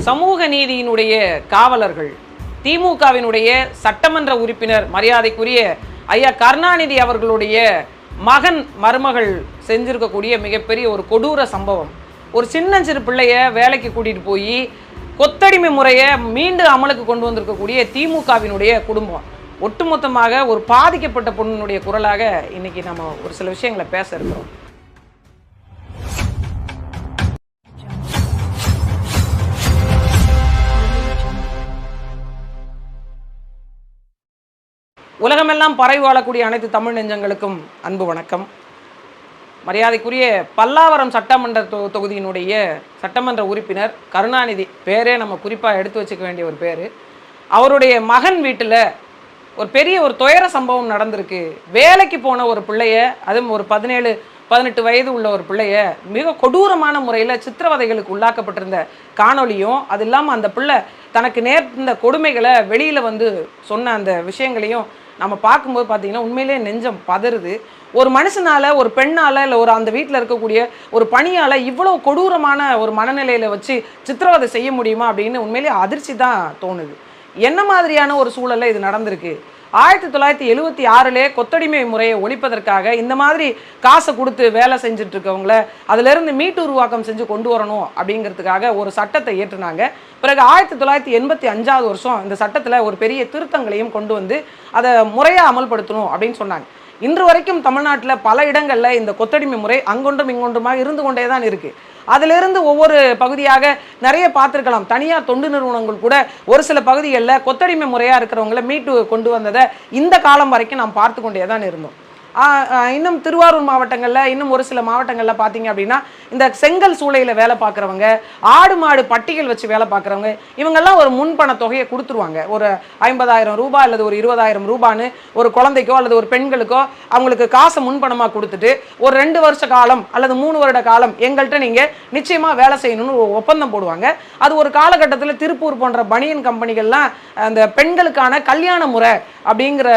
சமூக நீதியினுடைய காவலர்கள், திமுகவினுடைய சட்டமன்ற உறுப்பினர் மரியாதைக்குரிய ஐயா கருணாநிதி அவர்களுடைய மகன் மருமகள் செஞ்சிருக்கக்கூடிய மிகப்பெரிய ஒரு கொடூர சம்பவம். ஒரு சிறு பிள்ளைய வேலைக்கு கூட்டிட்டு போய் கொத்தடிமை முறையை மீண்டும் அமலுக்கு கொண்டு வந்திருக்கக்கூடிய திமுகவினுடைய குடும்பம், ஒட்டுமொத்தமாக ஒரு பாதிக்கப்பட்ட பொண்ணுடைய குரலாக இன்னைக்கு நம்ம ஒரு சில விஷயங்களை பேச இருக்கிறோம். உலகமெல்லாம் பரவி வாழக்கூடிய அனைத்து தமிழ் நெஞ்சங்களுக்கும் அன்பு வணக்கம். மரியாதைக்குரிய பல்லாவரம் சட்டமன்ற தொகுதியினுடைய சட்டமன்ற உறுப்பினர் கருணாநிதி, பேரே நம்ம குறிப்பாக எடுத்து வச்சுக்க வேண்டிய ஒரு பேர். அவருடைய மகன் வீட்டில் ஒரு பெரிய ஒரு துயர சம்பவம் நடந்திருக்கு. வேலைக்கு போன ஒரு பிள்ளைய, அதுவும் ஒரு 17-18 வயது உள்ள ஒரு பிள்ளைய மிக கொடூரமான முறையில் சித்திரவதைகளுக்கு உள்ளாக்கப்பட்டிருந்த காணொலியும், அது இல்லாமல் அந்த பிள்ளை தனக்கு நேர்ந்த கொடுமைகளை வெளியில் வந்து சொன்ன அந்த விஷயங்களையும் நம்ம பார்க்கும்போது பார்த்தீங்கன்னா உண்மையிலே நெஞ்சம் பதறுது. ஒரு மனுஷனால், ஒரு பெண்ணால், இல்லை ஒரு அந்த வீட்டில் இருக்கக்கூடிய ஒரு பணியால் இவ்வளோ கொடூரமான ஒரு மனநிலையில் வச்சு சித்திரவதை செய்ய முடியுமா அப்படின்னு உண்மையிலே அதிர்ச்சி தான் தோணுது. என்ன மாதிரியான ஒரு சூழலில் இது நடந்திருக்கு? 1976 கொத்தடிமை முறையை ஒழிப்பதற்காக இந்த மாதிரி காசை கொடுத்து வேலை செஞ்சுட்டு இருக்கவங்கள அதிலிருந்து மீட்டு உருவாக்கம் செஞ்சு கொண்டு வரணும் அப்படிங்கிறதுக்காக ஒரு சட்டத்தை ஏற்றுனாங்க. பிறகு 1985 இந்த சட்டத்தில் ஒரு பெரிய திருத்தங்களையும் கொண்டு வந்து அதை முறையாக அமல்படுத்தணும் அப்படின்னு சொன்னாங்க. இன்று வரைக்கும் தமிழ்நாட்டில் பல இடங்களில் இந்த கொத்தடிமை முறை அங்கொன்றும் இங்கொன்றுமாக இருந்து கொண்டே தான் இருக்குது. அதிலிருந்து ஒவ்வொரு பகுதியாக நிறைய பார்த்துருக்கலாம். தனியார் தொண்டு நிறுவனங்கள் கூட ஒரு சில பகுதிகளில் கொத்தடிமை முறையாக இருக்கிறவங்கள மீட்டு கொண்டு வந்ததை இந்த காலம் வரைக்கும் நாம் பார்த்து கொண்டே தான் இருந்தோம். இன்னும் திருவாரூர் மாவட்டங்களில், இன்னும் ஒரு சில மாவட்டங்களில் பார்த்தீங்க அப்படின்னா இந்த செங்கல் சூளையில் வேலை பார்க்குறவங்க, ஆடு மாடு பட்டிகள் வச்சு வேலை பார்க்குறவங்க, இவங்கெல்லாம் ஒரு முன்பண தொகையை கொடுத்துருவாங்க. ஒரு 50,000 ரூபாய் அல்லது ஒரு 20,000 ரூபான்னு ஒரு குழந்தைக்கோ அல்லது ஒரு பெண்களுக்கோ அவங்களுக்கு காசை முன்பணமாக கொடுத்துட்டு ஒரு 2 வருஷ காலம் அல்லது 3 வருட காலம் எங்கள்கிட்ட நீங்கள் நிச்சயமாக வேலை செய்யணும்னு ஒரு ஒப்பந்தம் போடுவாங்க. அது ஒரு காலகட்டத்தில் திருப்பூர் போன்ற பனியன் கம்பெனிகள்லாம் அந்த பெண்களுக்கான கல்யாண முறை அப்படிங்கிற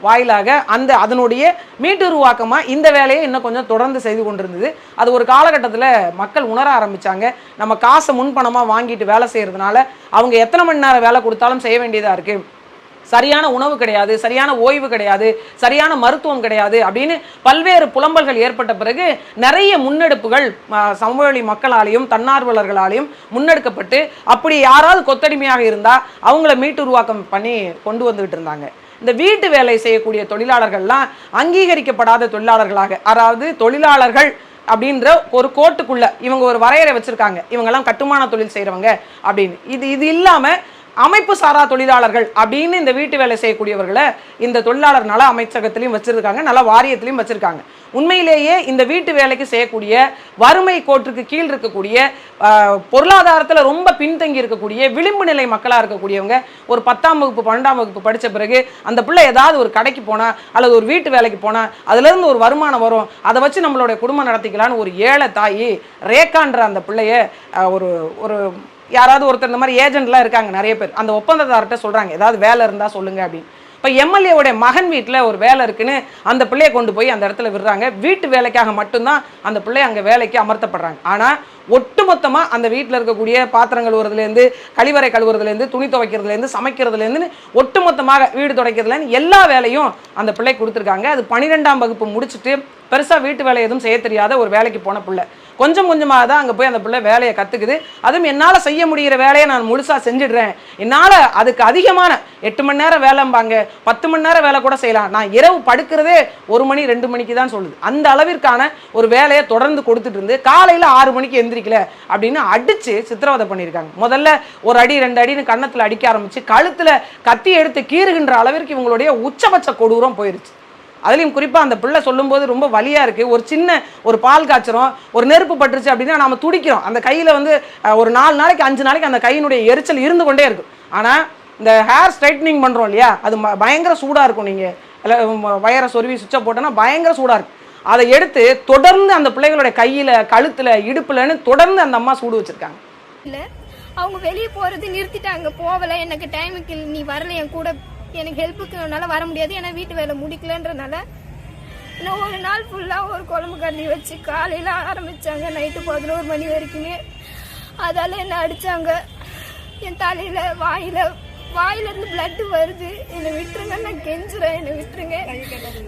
வாயிலாக அதனுடைய மீட்டு உருவாக்கமாக இந்த வேலையை இன்னும் கொஞ்சம் தொடர்ந்து செய்து கொண்டிருந்தது. அது ஒரு காலகட்டத்தில் மக்கள் உணர ஆரம்பித்தாங்க, நம்ம காசை முன்பணமாக வாங்கிட்டு வேலை செய்கிறதுனால அவங்க எத்தனை மணி நேரம் வேலை கொடுத்தாலும் செய்ய வேண்டியதாக இருக்குது, சரியான உணவு கிடையாது, சரியான ஓய்வு கிடையாது, சரியான மருத்துவம் கிடையாது அப்படின்னு பல்வேறு புலம்பல்கள் ஏற்பட்ட பிறகு நிறைய முன்னெடுப்புகள் சமவெளி மக்களாலையும் தன்னார்வலர்களாலையும் முன்னெடுக்கப்பட்டு அப்படி யாராவது கொத்தடிமையாக இருந்தால் அவங்கள மீட்டு உருவாக்கம் பண்ணி கொண்டு வந்துகிட்டு இருந்தாங்க. இந்த வீட்டு வேலை செய்யக்கூடிய தொழிலாளர்கள்லாம் அங்கீகரிக்கப்படாத தொழிலாளர்களாக, அதாவது தொழிலாளர்கள் அப்படின்ற ஒரு கோட்டுக்குள்ள இவங்க ஒரு வரையறை வச்சிருக்காங்க, இவங்கெல்லாம் கட்டுமான தொழில் செய்கிறவங்க அப்படின்னு. இது இல்லாமல் அமைப்பு சாரா தொழிலாளர்கள் அப்படின்னு இந்த வீட்டு வேலை செய்யக்கூடியவர்களை இந்த தொழிலாளர் நல அமைச்சகத்திலையும் வச்சிருக்காங்க, நல வாரியத்திலையும் வச்சிருக்காங்க. உண்மையிலேயே இந்த வீட்டு வேலைக்கு செய்யக்கூடிய வறுமை கோட்டுக்கு கீழ் இருக்கக்கூடிய பொருளாதாரத்தில் ரொம்ப பின்தங்கி இருக்கக்கூடிய விளிம்பு நிலை மக்களாக இருக்கக்கூடியவங்க ஒரு 10ஆம் வகுப்பு 12ஆம் வகுப்பு படித்த பிறகு அந்த பிள்ளை ஏதாவது ஒரு கடைக்கு போனால் அல்லது ஒரு வீட்டு வேலைக்கு போனால் அதுலேருந்து ஒரு வருமானம் வரும், அதை வச்சு நம்மளுடைய குடும்பம் நடத்திக்கலான்னு ஒரு ஏழை தாய் ரேகான்ற அந்த பிள்ளைய ஒரு யாராவது ஒருத்தர் இந்த மாதிரி ஏஜென்ட்லாம் இருக்காங்க நிறைய பேர், அந்த ஒப்பந்ததார்கிட்ட சொல்கிறாங்க ஏதாவது வேலை இருந்தால் சொல்லுங்க அப்படின்னு. இப்போ எம்எல்ஏவுடைய மகன் வீட்டில் ஒரு வேலை இருக்குன்னு அந்த பிள்ளையை கொண்டு போய் அந்த இடத்துல விடுறாங்க. வீட்டு வேலைக்காக மட்டும்தான் அந்த பிள்ளை அங்கே வேலைக்கு அமர்த்தப்படுறாங்க. ஆனால் ஒட்டுமொத்தமாக அந்த வீட்டில் இருக்கக்கூடிய பாத்திரம் கழுவுறதுலேருந்து, கழிவறை கழுவுறதுலேருந்து, துணி துவைக்கிறதுலேருந்து, சமைக்கிறதுலேருந்து, ஒட்டுமொத்தமாக வீடு துடைக்கிறதுலேருந்து எல்லா வேலையும் அந்த பிள்ளை கொடுத்துருக்காங்க. அது 12ஆம் வகுப்பு முடிச்சுட்டு பெருசாக வீட்டு வேலை எதுவும் செய்ய தெரியாத ஒரு வேலைக்கு போன பிள்ளை கொஞ்சம் கொஞ்சமாக தான் அங்கே போய் அந்த பிள்ளை வேலையை கற்றுக்குது. அதுவும் என்னால் செய்ய முடிகிற வேலையை நான் முழுசாக செஞ்சிடுறேன், என்னால் அதுக்கு அதிகமான 8 மணி நேரம் வேலைம்பாங்க, 10 மணி நேரம் வேலை கூட செய்யலாம், நான் இரவு படுக்கிறதே 1 மணி 2 மணிக்கு தான் சொல்லுது. அந்த அளவிற்கான ஒரு வேலையை தொடர்ந்து கொடுத்துட்டு இருந்து காலையில் 6 மணிக்கு எந்திரிக்கல அப்படின்னு அடித்து சித்திரவதை பண்ணியிருக்காங்க. முதல்ல 1 அடி 2 அடின்னு கன்னத்தில் அடிக்க ஆரம்பித்து கழுத்தில் கத்தி எடுத்து கீறுகின்ற அளவிற்கு இவங்களுடைய உச்சபட்ச கொடூரம் போயிருச்சு. அதுலேயும் குறிப்பாக அந்த பிள்ளை சொல்லும்போது ரொம்ப வலியாக இருக்குது. ஒரு சின்ன ஒரு பால் காய்ச்சறோம், ஒரு நெருப்பு பட்டுருச்சு அப்படின்னா நம்ம துடிக்கிறோம். அந்த கையில் வந்து ஒரு 4 நாளைக்கு 5 நாளைக்கு அந்த கையினுடைய எரிச்சல் இருந்து கொண்டே இருக்கும். ஆனால் இந்த ஹேர் ஸ்ட்ரைட்னிங் பண்ணுறோம் இல்லையா, அது பயங்கர சூடாக இருக்கும். நீங்கள் வயரை சொருவி சுவிட்சை போட்டோன்னா பயங்கர சூடாக இருக்கும். அதை எடுத்து தொடர்ந்து அந்த பிள்ளைகளுடைய கையில், கழுத்தில், இடுப்புலன்னு தொடர்ந்து அந்த அம்மா சூடு வச்சுருக்காங்க. இல்லை அவங்க வெளியே போகிறது நிறுத்திட்டாங்க, போகலை, எனக்கு டைமுக்கு நீ வரல, என் கூட எனக்கு ஹெல்ப்புக்கு என்னால் வர முடியாது, ஏன்னா வீட்டு வேலை முடிக்கலன்றனால நான் ஒரு நாள் ஃபுல்லாக ஒரு குழம்பு கண்ணி வச்சு காலையில் ஆரம்பித்தாங்க, நைட்டு 11 மணி வரைக்குமே. அதால் என்ன அடித்தாங்க. என் தலையில வாயில இருந்து பிளட் வருது. என்னை விட்டுருங்க, நான் கெஞ்சுறேன், என்னை விட்டுருங்க,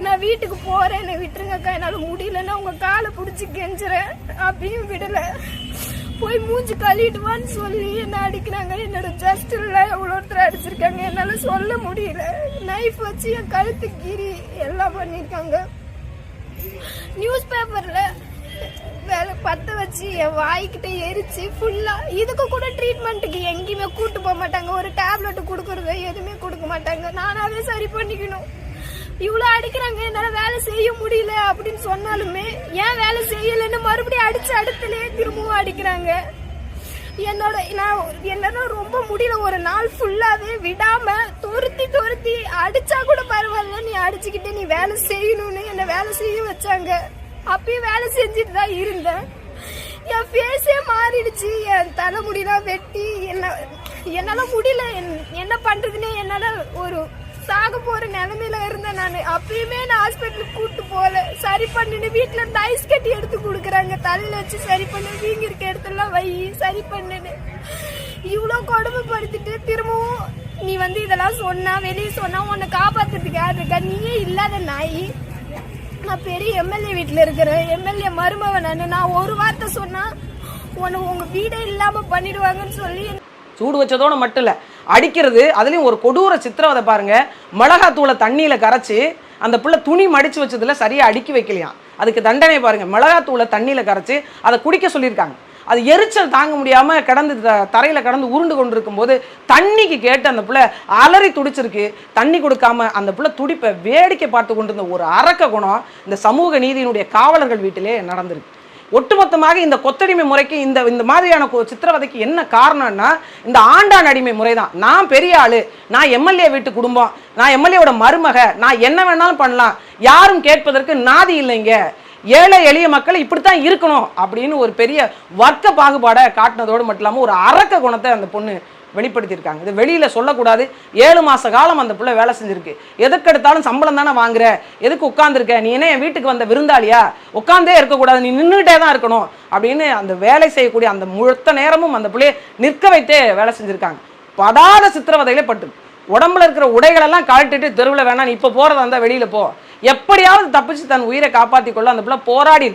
நான் வீட்டுக்கு போறேன், என்னை விட்டுருங்கக்கா, என்னால முடியலன்னா உங்க காலை பிடிச்சி கெஞ்சுறேன். அப்படியும் விடல. போய் மூஞ்சி கழுவிடுவான்னு சொல்லி என்ன அடிக்கிறாங்க. என்னோட ஜஸ்டில் ஒருத்தர் அடிச்சிருக்காங்க. என்னால சொல்ல முடியல. நைஃப் வச்சு என் கழுத்து கீறி எல்லாம் பண்ணிருக்காங்க. நியூஸ் பேப்பர்ல வேலை பத்த வச்சு என் வாய்க்கிட்ட எரிச்சு ஃபுல்லா. இதுக்கு கூட ட்ரீட்மெண்ட்டுக்கு எங்கேயுமே கூட்டு போக மாட்டாங்க. ஒரு டேப்லெட் கொடுக்கறது எதுவுமே கொடுக்க மாட்டாங்க. நானாவே சரி பண்ணிக்கணும். இவ்வளவு அடிக்கிறாங்க, என்னால வேலை செய்ய முடியல அப்படின்னு சொன்னாலுமே ஏன் வேலை செய்யலன்னு மறுபடியும் அடிச்சு அடுத்துலயே திரும்பவும் அடிக்கிறாங்க. என்னால ரொம்ப முடியல. ஒரு நாள் ஃபுல்லாவே விடாம துரத்தி அடிச்சா கூட பரவாயில்ல, நீ அடிச்சுக்கிட்டே நீ வேலை செய்யணும்னு என்ன வேலை செய்ய வச்சாங்க. அப்பயும் வேலை செஞ்சுட்டு தான் இருந்தேன். என் ஃபேஸே மாறிடுச்சு. என் தலைமுடிலாம் வெட்டி என்னால முடியல. என்ன பண்றதுன்னே என்னால ஒரு சாக போற நிலைமையில இருந்தேன் நான். அப்பயுமே நான் ஹாஸ்பிட்டலுக்கு கூட்டு போல. சரி பண்ணுன்னு வீட்டுல இருந்து ஐஸ் கட்டி எடுத்து கொடுக்குறாங்க. தலையில வச்சு சரி பண்ணு, வீங்க இருக்க இடத்துல வை, சரி பண்ணுன்னு இவ்வளவு கொடுமைப்படுத்திட்டு திரும்பவும் நீ இதெல்லாம் சொன்னா வெளியே சொன்னா உன்னை காப்பாத்துறதுக்கு யாரு இருக்கா? நீயே இல்லாத நாய். நான் பெரிய எம்எல்ஏ வீட்டுல இருக்கிறேன். எம்எல்ஏ மருமவன் நான் ஒரு வார்த்தை சொன்னா உங்க வீடே இல்லாம பண்ணிடுவாங்கன்னு சொல்லி சூடு வச்சதோட மட்டும் இல்லை, அடிக்கிறது. அதுலேயும் ஒரு கொடூர சித்திரவதை பாருங்க. மிளகாத்தூளை தண்ணியில் கரைச்சி அந்த பிள்ளை துணி மடித்து வச்சதுல சரியாக அடுக்கி வைக்கலையாம். அதுக்கு தண்டனை பாருங்க. மிளகாத்தூளை தண்ணியில் கரைச்சி அதை குடிக்க சொல்லியிருக்காங்க. அது எரிச்சல் தாங்க முடியாமல் கிடந்து தரையில் கடந்து உருண்டு கொண்டு இருக்கும்போது தண்ணிக்கு கேட்டு அந்த பிள்ளை அலறி துடிச்சிருக்கு. தண்ணி கொடுக்காம அந்த பிள்ளை துடிப்பை வேடிக்கை பார்த்து கொண்டிருந்த ஒரு அரக்க குணம் இந்த சமூக நீதியினுடைய காவலர்கள் வீட்டிலே நடந்திருக்கு. ஒட்டுமொத்தமாக இந்த கொத்தடிமை முறைக்கு இந்த மாதிரியான சித்திரவதைக்கு என்ன காரணம்னா இந்த ஆண்டான் அடிமை முறை தான். நான் பெரிய ஆளு, நான் எம்எல்ஏ வீட்டு குடும்பம், நான் எம்எல்ஏவோட மருமக, நான் என்ன வேணாலும் பண்ணலாம், யாரும் கேட்பதற்கு நாதி இல்லைங்க, ஏழை எளிய மக்கள் இப்படித்தான் இருக்கணும் அப்படின்னு ஒரு பெரிய வர்க்க பாகுபாடை காட்டினதோடு மட்டும் இல்லாமல் ஒரு அரக்க குணத்தை அந்த பொண்ணு வெளிப்படுத்தியிருக்காங்க. இது வெளியில் சொல்லக்கூடாது. 7 மாத காலம் அந்த பிள்ளை வேலை செஞ்சுருக்கு. எதுக்கெடுத்தாலும் சம்பளம் தானே வாங்குற, எதுக்கு உட்காந்துருக்க, நீ என்ன என் வீட்டுக்கு வந்த விருந்தாளியா, உட்காந்தே இருக்கக்கூடாது, நீ நின்றுட்டே தான் இருக்கணும் அப்படின்னு அந்த வேலை செய்யக்கூடிய அந்த முழுத்த நேரமும் அந்த பிள்ளையை நிற்க வைத்தே வேலை செஞ்சுருக்காங்க. படாத சித்திரவதையிலே பட்டு உடம்புல இருக்கிற உடைகளெல்லாம் கழட்டிட்டு தெருவில் வேணா நீ இப்போ போகிறதா இருந்தால் வெளியில் போ, எப்படியாவது தப்பிச்சு தன் உயிரை காப்பாற்றி கொள்ள அந்த பிள்ளை போராடி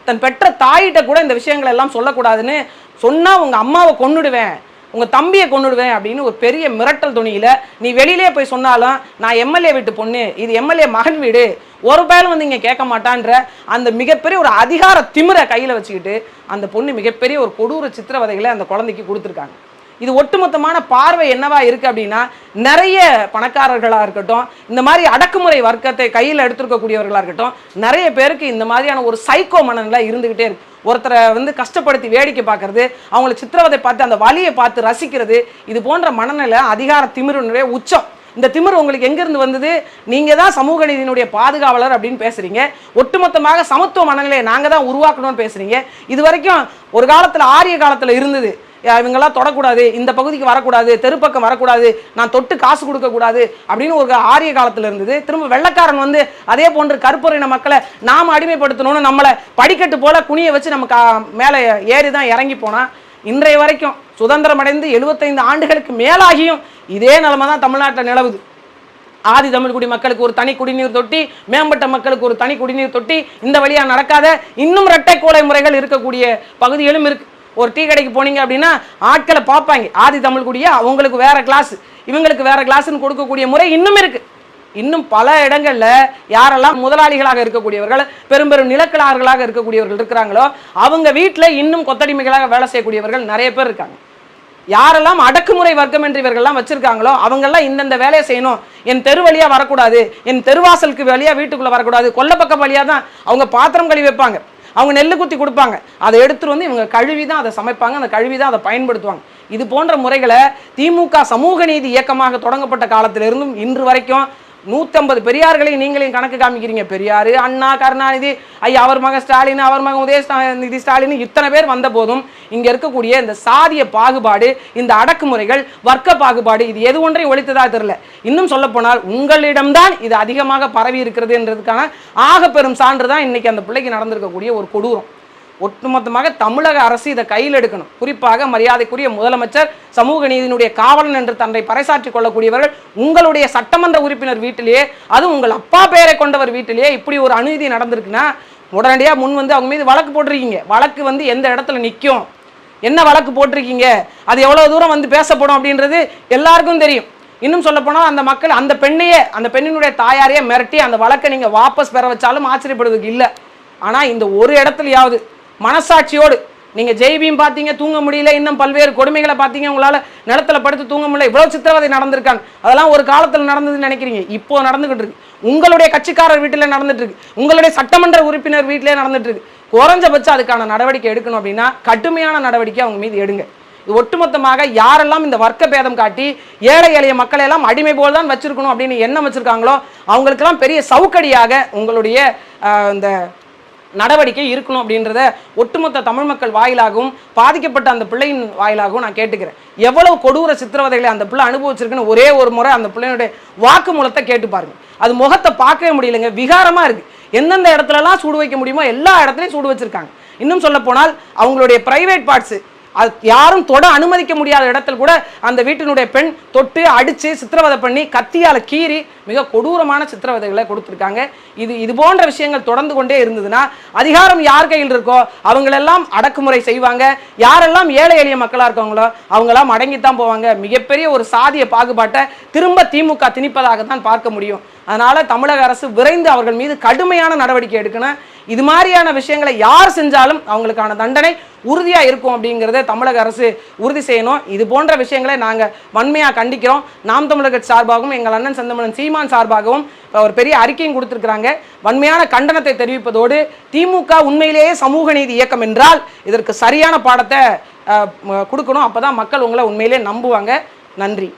தன் பெற்ற தாயிட்ட கூட இந்த விஷயங்கள் எல்லாம் சொல்லக்கூடாதுன்னு சொன்னால் உங்கள் அம்மாவை கொன்னுடுவேன், உங்கள் தம்பியை கொண்டுடுவேன் அப்படின்னு ஒரு பெரிய மிரட்டல் துணியில் நீ வெளியிலே போய் சொன்னாலும் நான் எம்எல்ஏ வீட்டு பொண்ணு, இது எம்எல்ஏ மகன் வீடு, ஒரு பேரும் இங்கே கேட்க மாட்டான்ற அந்த மிகப்பெரிய ஒரு அதிகார திமிரை கையில் வச்சுக்கிட்டு அந்த பொண்ணு மிகப்பெரிய ஒரு கொடூர சித்திரவதைகளை அந்த குழந்தைக்கு கொடுத்துருக்காங்க. இது ஒட்டுமொத்தமான பார்வை என்னவா இருக்குது அப்படின்னா, நிறைய பணக்காரர்களாக இருக்கட்டும், இந்த மாதிரி அடக்குமுறை வர்க்கத்தை கையில் எடுத்துருக்கக்கூடியவர்களாக இருக்கட்டும், நிறைய பேருக்கு இந்த மாதிரியான ஒரு சைக்கோ மனநிலை இருந்துக்கிட்டே இருக்கு. ஒருத்தரை கஷ்டப்படுத்தி வேடிக்கை பார்க்கறது, அவங்களை சித்திரவதை பார்த்து அந்த வலியை பார்த்து ரசிக்கிறது, இது போன்ற மனநிலை அதிகார திமிருடைய உச்சம். இந்த திமிர் உங்களுக்கு எங்கிருந்து வந்தது? நீங்கள் தான் சமூக நீதியினுடைய பாதுகாவலர் அப்படின்னு பேசுகிறீங்க. ஒட்டுமொத்தமாக சமத்துவ மனநிலையை நாங்கள் தான் உருவாக்கணும்னு பேசுகிறீங்க. இது வரைக்கும் ஒரு காலத்தில் ஆரிய காலத்தில் இருந்தது, இவங்கெல்லாம் தொடக்கூடாது, இந்த பகுதிக்கு வரக்கூடாது, தெருப்பக்கம் வரக்கூடாது, நான் தொட்டு காசு கொடுக்கக்கூடாது அப்படின்னு ஒரு ஆரிய காலத்தில் இருந்தது. திரும்ப வெள்ளக்காரன் அதே போன்று கருப்புரின மக்களை நாம் அடிமைப்படுத்தணும்னு நம்மளை படிக்கட்டு போல குனியை வச்சு நமக்கு மேலே ஏறி தான் இறங்கி போனால் இன்றைய வரைக்கும் சுதந்திரம் அடைந்து 75 ஆண்டுகளுக்கு மேலாகியும் இதே நிலைமை தான் தமிழ்நாட்டில் நிலவுது. ஆதி தமிழ்குடி மக்களுக்கு ஒரு தனி குடிநீர் தொட்டி, மேம்பட்ட மக்களுக்கு ஒரு தனி குடிநீர் தொட்டி, இந்த வழியாக நடக்காத இன்னும் இரட்டை கோலை முறைகள் இருக்கக்கூடிய பகுதிகளும் இருக்கு. ஒரு டீ கடைக்கு போனீங்க அப்படின்னா ஆட்களை பார்ப்பாங்க, ஆதி தமிழ்குடியா அவங்களுக்கு வேற கிளாஸ், இவங்களுக்கு வேற கிளாஸ்ன்னு கொடுக்கக்கூடிய முறை இன்னும் இருக்கு. இன்னும் பல இடங்கள்ல யாரெல்லாம் முதலாளிகளாக இருக்கக்கூடியவர்கள், பெரும் நிலக்கிழார்களாக இருக்கக்கூடியவர்கள் இருக்கிறாங்களோ அவங்க வீட்டில் இன்னும் கொத்தடிமைகளாக வேலை செய்யக்கூடியவர்கள் நிறைய பேர் இருக்காங்க. யாரெல்லாம் அடக்குமுறை வர்க்கம் என்று இவர்கள்லாம் வச்சிருக்காங்களோ அவங்கெல்லாம் இந்தந்த வேலையை செய்யணும், என் தெரு வழியா வரக்கூடாது, என் தெருவாசலுக்கு வழியா வீட்டுக்குள்ள வரக்கூடாது, கொல்லப்பக்கம் வழியா தான் அவங்க பாத்திரம் கழுவி வைப்பாங்க, அவங்க நெல் குத்தி கொடுப்பாங்க, அதை எடுத்துட்டு இவங்க கழுவி தான் அதை சமைப்பாங்க, அந்த கழுவி தான் அதை பயன்படுத்துவாங்க. இது போன்ற முறைகளை திமுக சமூக நீதி இயக்கமாக தொடங்கப்பட்ட காலத்திலிருந்தும் இன்று வரைக்கும் 150 பெரியார்களையும் நீங்களையும் கணக்கு காமிக்கிறீங்க. பெரியார், அண்ணா, கருணாநிதி, ஐயா அவர் மகன் ஸ்டாலின், அவர் மகன் உதயநிதி ஸ்டாலின், இத்தனை பேர் வந்த போதும் இங்க இருக்கக்கூடிய இந்த சாதிய பாகுபாடு, இந்த அடக்குமுறைகள், வர்க்க பாகுபாடு, இது எது ஒன்றையும் ஒழித்ததா தெரியல. இன்னும் சொல்ல போனால் உங்களிடம்தான் இது அதிகமாக பரவி இருக்கிறது என்றதுக்கான ஆக பெரும் சான்று தான் இன்னைக்கு அந்த பிள்ளைக்கு நடந்திருக்கக்கூடிய ஒரு கொடூரம். ஒட்டுமொத்தமாக தமிழக அரசு இதை கையில் எடுக்கணும். குறிப்பாக மரியாதைக்குரிய முதலமைச்சர், சமூக நீதியினுடைய காவலன் என்று தன்னை பறைசாற்றிக் கொள்ளக்கூடியவர்கள் உங்களுடைய சட்டமன்ற உறுப்பினர் வீட்டிலேயே, அதுவும் உங்கள் அப்பா பெயரை கொண்டவர் வீட்டிலேயே இப்படி ஒரு அநீதி நடந்திருக்குன்னா உடனடியாக முன் வந்து அவங்க மீது வழக்கு போட்டிருக்கீங்க. வழக்கு வந்து எந்த இடத்துல நிற்கும், என்ன வழக்கு போட்டிருக்கீங்க, அது எவ்வளோ தூரம் வந்து பேசப்படும் அப்படின்றது எல்லாருக்கும் தெரியும். இன்னும் சொல்ல போனால் அந்த மக்கள் அந்த பெண்ணையே, அந்த பெண்ணினுடைய தாயாரையே மிரட்டி அந்த வழக்கை நீங்கள் வாபஸ் பெற வச்சாலும் ஆச்சரியப்படுவதுக்கு இல்லை. ஆனால் இந்த ஒரு இடத்துலையாவது மனசாட்சியோடு நீங்கள் ஜெய்பீம் பார்த்தீங்க, தூங்க முடியல, இன்னும் பல்வேறு கொடுமைகளை பார்த்தீங்க, உங்களால் நிலத்தில் படுத்து தூங்க முடியல, இவ்வளோ சித்திரவதை நடந்திருக்காங்க. அதெல்லாம் ஒரு காலத்தில் நடந்ததுன்னு நினைக்கிறீங்க, இப்போ நடந்துகிட்டு இருக்கு. உங்களுடைய கட்சிக்காரர் வீட்டில் நடந்துட்டு இருக்கு, உங்களுடைய சட்டமன்ற உறுப்பினர் வீட்டிலே நடந்துட்டு இருக்கு. குறைஞ்சபட்சம் அதுக்கான நடவடிக்கை எடுக்கணும். அப்படின்னா கடுமையான நடவடிக்கை அவங்க மீது எடுங்க. இது ஒட்டுமொத்தமாக யாரெல்லாம் இந்த வர்க்க பேதம் காட்டி ஏழை எளிய மக்களை எல்லாம் அடிமை போல் தான் வச்சிருக்கணும் அப்படின்னு எண்ணம் வச்சிருக்காங்களோ அவங்களுக்கெல்லாம் பெரிய சவுக்கடியாக உங்களுடைய இந்த நடவடிக்கை இருக்கணும் அப்படின்றத ஒட்டுமொத்த தமிழ் மக்கள் வாயிலாகவும் பாதிக்கப்பட்ட அந்த பிள்ளையின் வாயிலாகவும் நான் கேட்டுக்கிறேன். எவ்வளவு கொடூர சித்திரவதைகளை அந்த பிள்ளை அனுபவிச்சிருக்குன்னு ஒரே ஒரு முறை அந்த பிள்ளையுடைய வாக்குமூலத்தை கேட்டு பாருங்க. அது முகத்தை பார்க்கவே முடியலைங்க, விகாரமா இருக்கு. எந்தெந்த இடத்துலலாம் சூடு வைக்க முடியுமோ எல்லா இடத்துலையும் சூடு வச்சிருக்காங்க. இன்னும் சொல்ல போனால் அவங்களுடைய பிரைவேட் பார்ட்ஸ் அது யாரும் தொட அனுமதிக்க முடியாத இடத்துல கூட அந்த வீட்டினுடைய பெண் தொட்டு அடித்து சித்திரவதை பண்ணி கத்தியால் கீறி மிக கொடூரமான சித்திரவதைகளை கொடுத்துருக்காங்க. இது போன்ற விஷயங்கள் தொடர்ந்து கொண்டே இருந்ததுன்னா அதிகாரம் யார் கையில் இருக்கோ அவங்களெல்லாம் அடக்குமுறை செய்வாங்க. யாரெல்லாம் ஏழை எளிய மக்களாக இருக்காங்களோ அவங்களாம் அடங்கித்தான் போவாங்க. மிகப்பெரிய ஒரு சாதிய பாகுபாட்டை திரும்ப திமுக திணிப்பதாக தான் பார்க்க முடியும். அதனால தமிழக அரசு விரைந்து அவர்கள் மீது கடுமையான நடவடிக்கை எடுக்கணும். இது மாதிரியான விஷயங்களை யார் செஞ்சாலும் அவங்களுக்கான தண்டனை உறுதியாக இருக்கும் அப்படிங்கிறத தமிழக அரசு உறுதி செய்யணும். இது போன்ற விஷயங்களை நாங்கள் வன்மையாக கண்டிக்கிறோம். நாம் தமிழர் கட்சி சார்பாகவும் எங்கள் அண்ணன் செந்தமிழன் சீமான் சார்பாகவும் ஒரு பெரிய அறிக்கையும் கொடுத்துருக்குறாங்க. வன்மையான கண்டனத்தை தெரிவிப்பதோடு திமுக உண்மையிலேயே சமூக நீதி இயக்கம் என்றால் இதற்கு சரியான பாடத்தை கொடுக்கணும். அப்போ தான் மக்கள் உங்களை உண்மையிலே நம்புவாங்க. நன்றி.